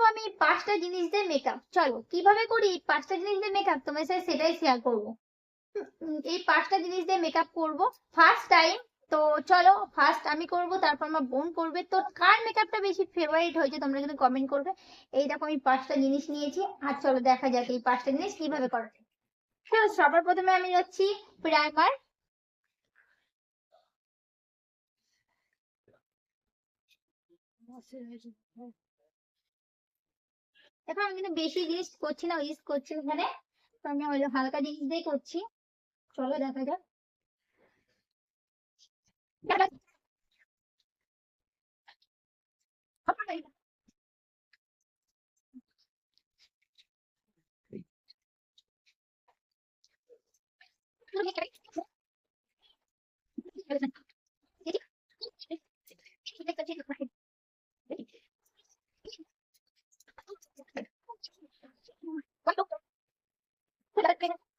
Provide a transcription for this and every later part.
করবো আমি 5টা জিনিস দিয়ে মেকআপ। চলো কিভাবে করি 5টা জিনিস দিয়ে মেকআপ তোমার সাথে সেটাই শেয়ার করবো। এই 5টা জিনিস দিয়ে মেকআপ করবো ফার্স্ট টাইম। তো চলো ফার্স্ট আমি করব, তারপর আমার বোন করবে। তো কার মেকআপটা বেশি ফেভারিট হয়েছে তোমরা কিন্তু কমেন্ট করবে। এই দেখো আমি 5টা জিনিস নিয়েছি, আর চলো দেখা যাক এই 5টা জিনিস কিভাবে করা যায়। সবার প্রথমে আমি যাচ্ছি প্রাইমার। এখন আমি কিন্তু বেশি জিনিস করছি না, ইউজ করছি এখানে। তো আমি হলো হালকা জিনিস দিয়ে করছি। চলো দেখা যাক।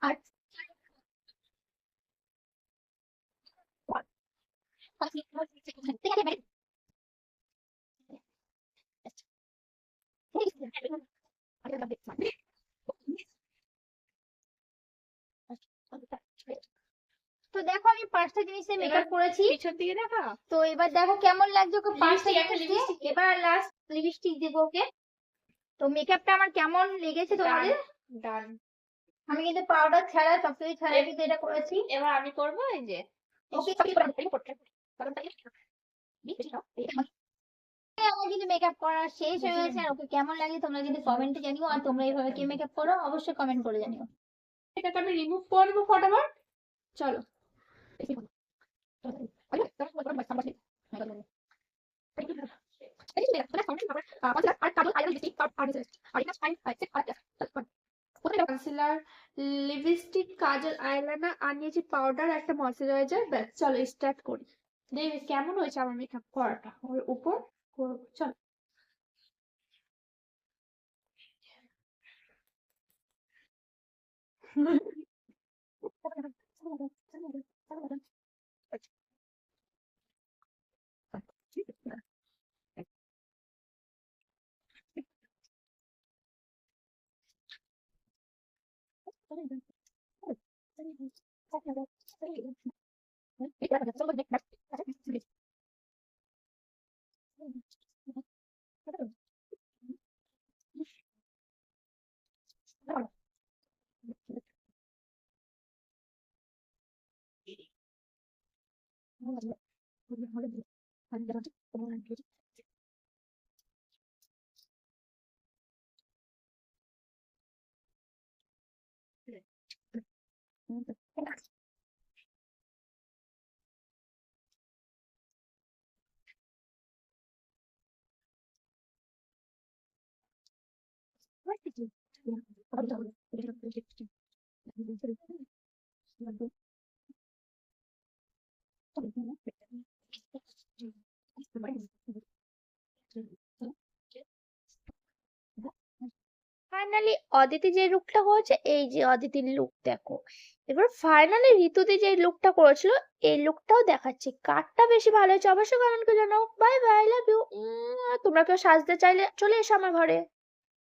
আর তো দেখো আমি 5টা জিনিসে মেকআপ করেছি, পিছন দিকে দেখা। তো এবার দেখো কেমন লাগছে ওকে 5টা একটা জিনিস দিয়ে। লিপস্টিক এবার লাস্ট লিপস্টিক দেবো ওকে। তো মেকআপটা আমার কেমন লেগেছে তোমাদের? ডান। আমি কিন্তু পাউডার ছাড়া সবকিছু ছাড়া কিন্তু এটা করেছি। এবার আমি করব এই যে ওকে আমার কিন্তু মেকআপ করা শেষ হয়ে গেছে। আর ওকে কেমন লাগে তোমরা কিন্তু কমেন্টে জানিও, আর তোমরা এইভাবে কি মেকআপ করো অবশ্যই কমেন্ট করে জানিও। এটাকে আমি রিমুভ করব ফটাফট। চলো। কনসিলার, লিপস্টিক, কাজল, আইলাইনার আর নিয়েছি পাউডার, একটা ময়শ্চারাইজার। ব্যাস চলো স্টার্ট করি। দেখি কেমন হয়েছে আমার মেকআপ করাটা। ওর উপর করবো চলো। ফাইনালি অদিতি যে লুকটা করেছে, এই যে অদিতির লুক দেখো। এবার ফাইনালি ঋতুদি যে লুকটা করেছিল এই লুকটাও দেখাচ্ছি। কারটা বেশি ভালো হয়েছে অবশ্যই কমেন্ট করে জানাও। Bye bye, love you. তোমরা কেউ সাজতে চাইলে চলে এসো আমার ঘরে।